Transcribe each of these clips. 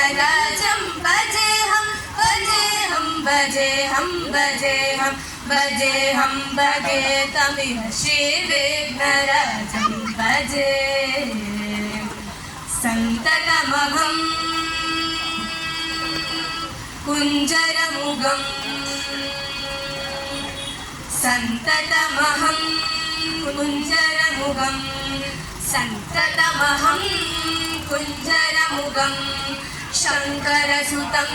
विघ्नराजं भजेऽहं भजेऽहं भजेऽहं भजेऽहं भजे तमिह श्रीविघ्नराजं भजे सन्ततमहं कुञ्जरमुगं सन्ततमहं कुञ्जरमुगं सन्ततमहं कुञ्जरमुगं शङ्करसुतं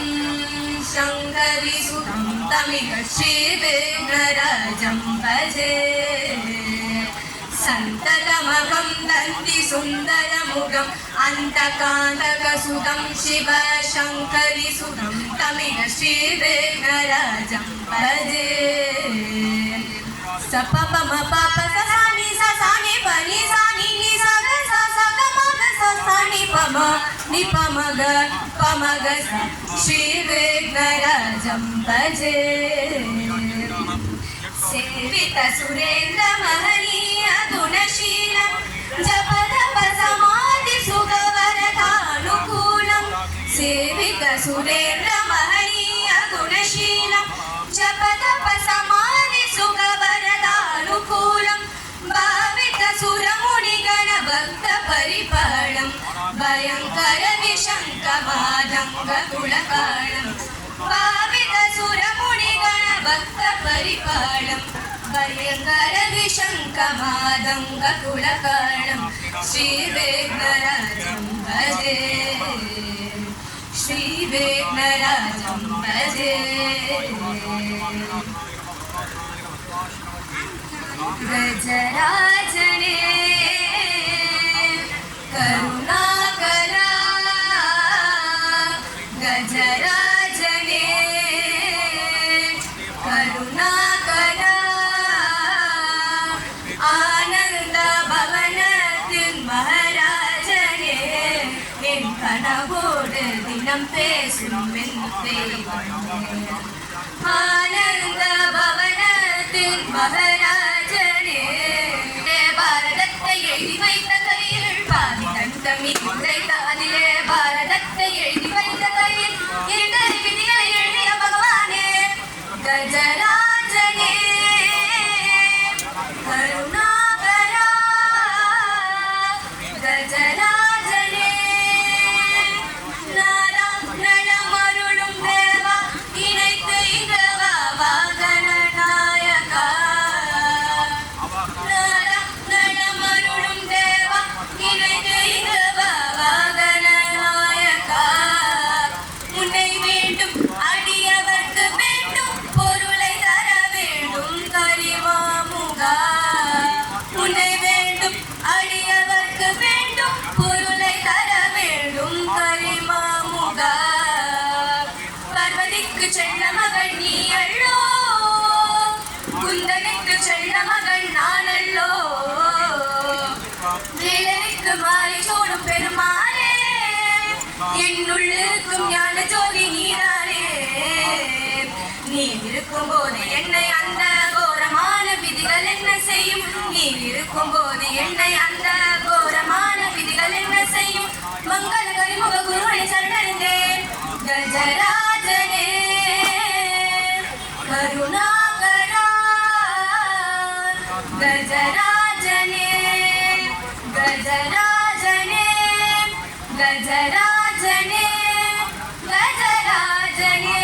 शङ्करीसुतं तमिह श्रीविघ्नराजं भजे सन्ततमहं दन्तिसुन्दरमुगम् अन्तकान्तकसुतं शिवशङ्करीसुतं तमिह श्रीविघ्नराजं भजे सपपम पप ससानि ससानि पनि सानि नि सग सग मग ससानि पम नि पमग पमग श्रीविघ्नराजं भजे सेवित सुरेन्द्र महनीय गुणशीलं जपतप समाधि सुखवरदानुकूलं सेवित सुरेन्द्र महनीय गुणशीलं जपतप समाधि सुखवरदानुकूलं भावित सुरमुनिगण भक्त परिपालं भयंकर विशङ्कमादङ्ग कुलकालं भावित सुरमुनिगण भक्त परिपालं भयंकर विशङ्कमादङ्ग कुलकालं श्रीविघ्नराजं भजे श्रीविघ्नराजं भजे गजराजने करुणाकरा गजराजने करुणाकरा आनंद भवनतिन महाराजने एन कनवोடு தினம் பேசும் என் தெய்வமே ஆனந்த பவனத்தின் மகாராஜனே பாரதத்தை எழுதி வைத்த கையில் பாதி தந்தமி உரைத்த அதிலே பாரதத்தை எழுதி வைத்த கையில் இரண்டரை விதிகளை எழுதிய பகவானே கஜராஜனே கருணாகரா கஜராஜனே நலமருளும் தேவா இணைத்து இங்கவா வாகனநாயகா நலமருளும் தேவா இணைத்து இங்கவா வாகனநாயகா உன்னை வேண்டும் அடியவர்க்கு வேண்டும் பொருளை தர வேண்டும் கரிமாமுகா உன்னை வேண்டும் அடியவர்க்கு வேண்டும் பொருளை தர வேண்டும் கரிமாமுகா பார்வதிக்கு செல்ல மகள் நீ அல்லோ குந்தனுக்கு செல்ல மகள் நான் அல்லோ வேலனுக்கு மாலை சூடும் பெருமாளே என்னுள்ளிருக்கும் ஞான ஜோதி நீதானே நீ இருக்கும் போது என்னை அந்த கோரமான விதிகள் என்ன செய்யும் நீ இருக்கும் போது என்னை அந்த கோரமான விதிகள் என்ன செய்யும் மங்கள கரிமுக குருவனை சரணடைந்தேன் கஜராஜனே கருணாகரா கஜராஜனே கஜராஜனே கஜராஜனே கஜராஜனே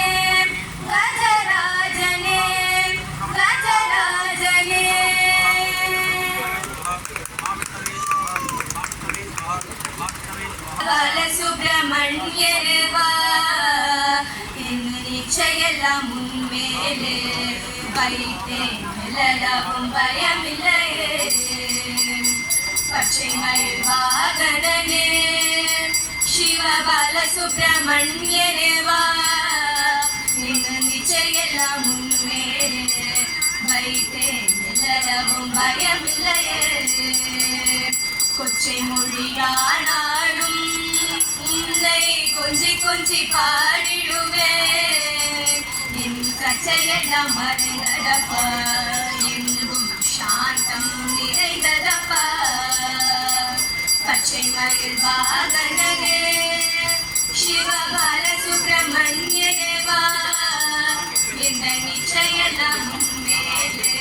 கஜராஜனே கஜராஜனே பாலசுப்ரமணியருவா என் நிச்சயெல்லாம் முன்மேலே வைத்தேன் லலவும் பயமில்லையே பச்சை மயில் வாகனனே சிவ பாலசுப்ரமணியருவா என் நிச்சயெல்லாம் முன்மேலே வைத்தேன் லலவும் பயமில்லையே கொச்சை மொழியானாலும் உன்னை கொஞ்சி கொஞ்சி பாடிடுவேன் என் கச்சையெல்லாம் மறைந்தடப்பா எங்கும் சாந்தம் நிறைந்ததப்பா பச்சை மயில் வாகனனே சிவபால சுப்பிரமணிய தேவா இந்த நிச்சயெல்லாம் மேலே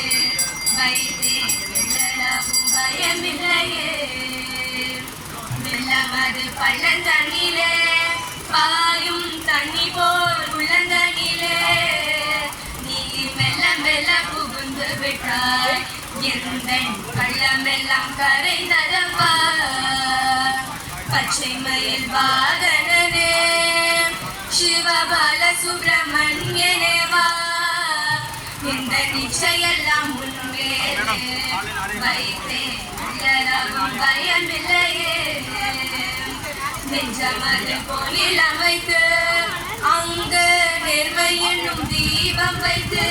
வைத்தேன் வெள்ளவும் பயமில்லையே வெள்ளமது பள்ளந்தண்ணிலே பாயும் தண்ணி போல் உள்ளந்தண்ணிலே நீ மெல்ல மெல்ல புகுந்து விட்டாய் எந்தன் பள்ளமெல்லாம் கரைந்ததப்பா பச்சை மயில் வாகனனே சிவபால சுப்பிரமணியனேவா இந்த நிச்சயெல்லாம் முன்வேலே வைத்தேன் பயமில்லையே நெஞ்சமது போலில் அமைத்து அங்கு நேர்மை என்னும் தீபம் வைத்து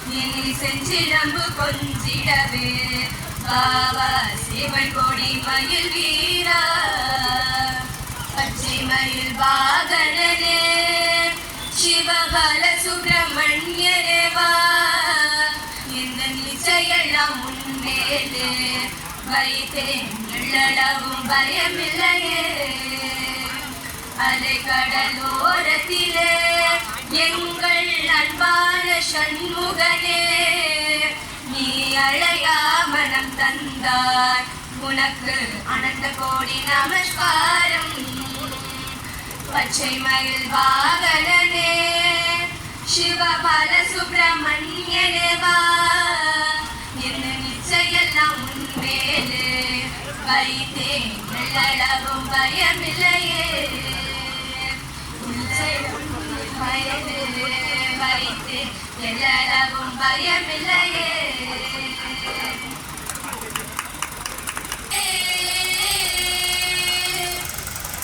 நீ செஞ்சிடம்பு கொஞ்சிடவே பாவா சிவன் கொடி மயில் வீரா பச்சை மயில் வாகனனே சிவபால சுப்பிரமணியனேவா இந்த நிச்சயெல்லாம் முன்மேலே வைத்தேன் எள்ளளவும் பயமில்லையே அலை கடலோரத்திலே எங்கள் அன்பான சண்முகனே நீ அழையா மனம் தந்தாய் உனக்கு அனந்த கோடி நமஸ்காரம் பச்சை மயில் வாகனனே சிவபால சுப்பிரமணியனேவா என்ன நிச்சயெல்லாம் முன்மேலே வைத்தேன் எள்ளளவும் பயமில்லையே வைத்தேன் எள்ளளவும் பயமில்லையே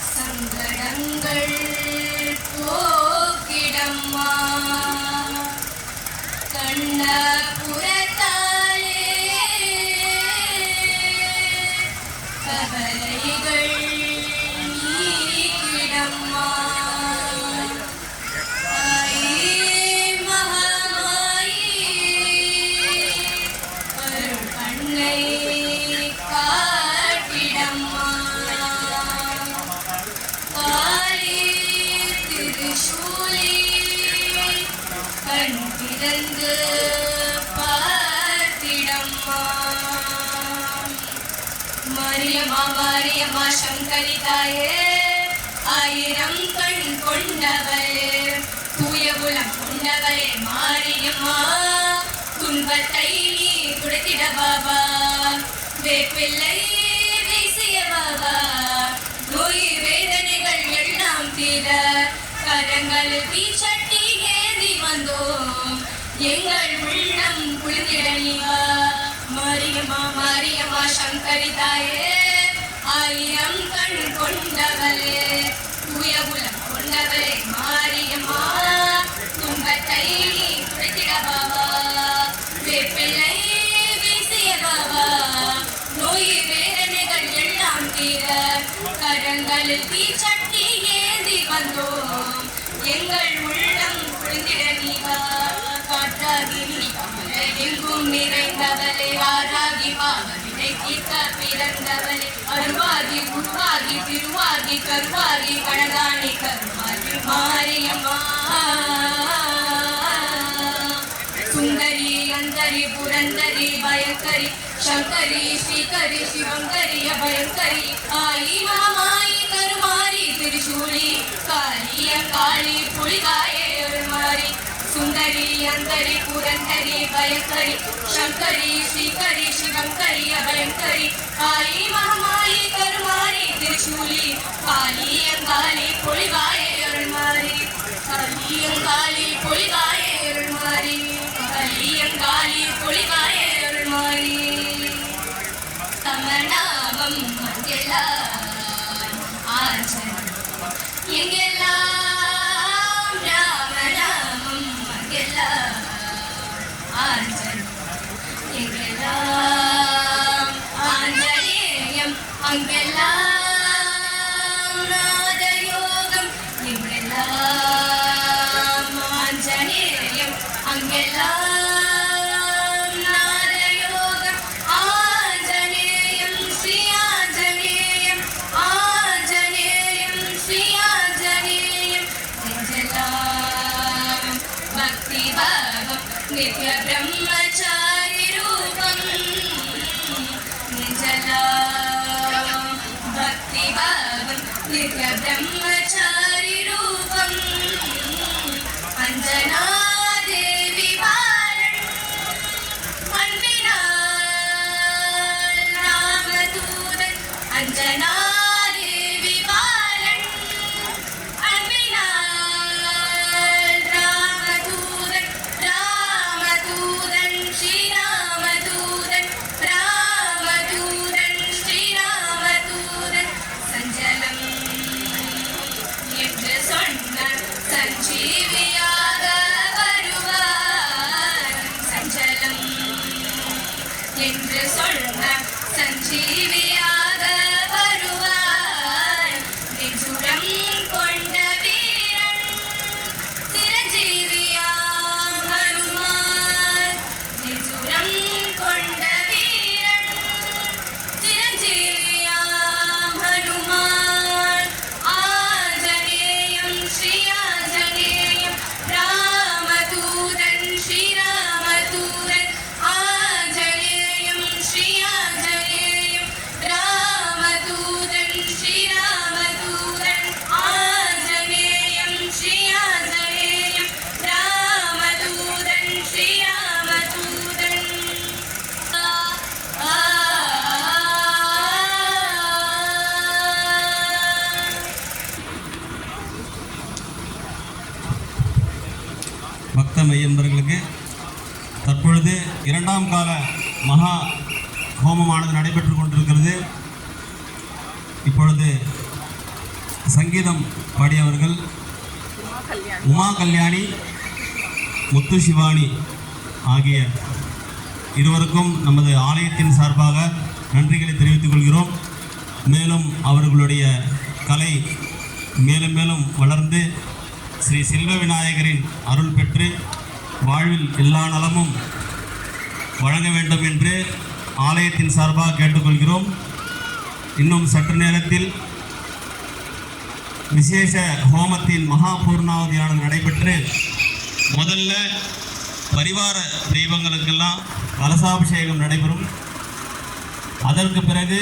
சங்கடங்கள் போக்கிடம்மா கண்ண புறத்தாலே கவலைகள் நீக்கிடம்மா மாரியம்மா மாரியம்மா சங்கரி தாயே ஆயிரம் கண் கொண்டவளே தூயகுலம் கொண்டவளே மாரியம்மா துன்பத்தை நீ துடைத்திட பாபா வேப்பிள்ளை வீசிய பாபா நோய் வேதனைகள் எல்லாம் தீர கரங்கள் தீச்சட்டி ஏந்தி வந்தோம் எங்கள் உள்ளம் குளிர்ந்திட நீவா மாரியம்மா மாரியம்மா சங்கரி தாயே ஆயிரம் கண் கொண்டவளே தூயகுலம் கொண்டவளே மாரியம்மா துன்பத்தை நீ துடைத்திட பாபா வேப்பிள்ளை வீசிய பாபா நோய் வேதனைகள் எல்லாம் தீர கரங்களில் தீச்சட்டி ஏந்தி வந்தோம் எங்கள் உள்ளம் குளிர்ந்திட நீவா காற்றாகி நீ எங்கும் நிறைந்தவளே ஆராகி பாவனை தீர்க்க பிறந்தவளே அருவாகி உருவாகி திருவாகி கருவாகி கணதானி கருவாகி மாரியம்மா சுந்தரி அந்தரி புரந்தரி பயங்கரி சங்கரி ஸ்ரீகரி சிவங்கரி அபயங்கரி ஆயி மகமாயி கருமாரி திரிசூலி காளிய காளி புலிகாயே அருள்மாரி சுந்தரி அந்தரி புரந்தரி பயங்கரி சங்கரி ஸ்ரீகரி சிவங்கரி அபயங்கரி ஆயி மகமாயி கருமாரி திரிசூலி காளியங்காளி புலிகாயே அருள்மாரி காளியங்காளி புலிகாயே அருள்மாரி காளியங்காளி புலிகாயே அருள்மாரி தமநாமம் எல்லாம் ஆஞ்சன் எங்கெல்லாம் ராமநாமம் எங்கெல்லாம் ஆஞ்சன் எங்கெல்லாம் ஆஞ்சநேயம் அங்கெல்லாம் நாதயோகம் எங்கெல்லாம் ஆஞ்சநேயம் அங்கெல்லாம் ஆஞ்சநேயம் ஸ்ரீ ஆஞ்சநேயம் ஆஞ்சநேயம் ஸ்ரீ नित्य ब्रह्मचारी रूपम निजला भक्ति भावम नित्य ब्रह्मचारी रूपम अंजना देवी बालन अन्विनाल रामदूतन अंजना देवी बालन अन्विनाल रामदूतन रामदूतन श्री रामदूतन रामदूतन श्री रामदूतन संजலம் என்று சொன்ன சஞ்சீவியாக வருவார் சஞ்சலம் என்று சொன்ன சஞ்சீவியாக வருவார் நெஞ்சுரம் கொண்ட வீரன் சிரஞ்சீவியாம் ஹனுமான் நெஞ்சுரம் கொண்ட வீரன் சிரஞ்சீவியாம் ஹனுமான் ஆஞ்சநேயம் ஸ்ரீ ஆஞ்சநேயம் ராமதூதன் ஸ்ரீ ராமதூதன் ஆஞ்சநேயம் ஸ்ரீ ஆஞ்சநேயம் ராமதூதன் ஸ்ரீ ராமதூதன் ஆஞ்சநேயம் ஸ்ரீ ஆஞ்சநேயம் ராமதூதன் ஸ்ரீ ராமதூதன் பக்த மையன்பர்களுக்கு தற்பொழுது இரண்டாம் கால மகா ஹோமமானது நடைபெற்று கொண்டிருக்கிறது. இப்பொழுது சங்கீதம் பாடியவர்கள் உமா கல்யாணி முத்து சிவானி ஆகிய இருவருக்கும் நமது ஆலயத்தின் சார்பாக நன்றிகளை தெரிவித்துக் கொள்கிறோம். மேலும் அவர்களுடைய கலை மேலும் மேலும் வளர்ந்து ஸ்ரீ செல்வ விநாயகரின் அருள் பெற்று வாழ்வில் எல்லா நலமும் வழங்க வேண்டும் என்று ஆலயத்தின் சார்பாக கேட்டுக்கொள்கிறோம். இன்னும் சற்று நேரத்தில் விசேஷ ஹோமத்தின் மகா பூர்ணாவதியானது நடைபெற்று முதல்ல பரிவார தெய்வங்களுக்கெல்லாம் கலசாபிஷேகம் நடைபெறும். அதற்கு பிறகு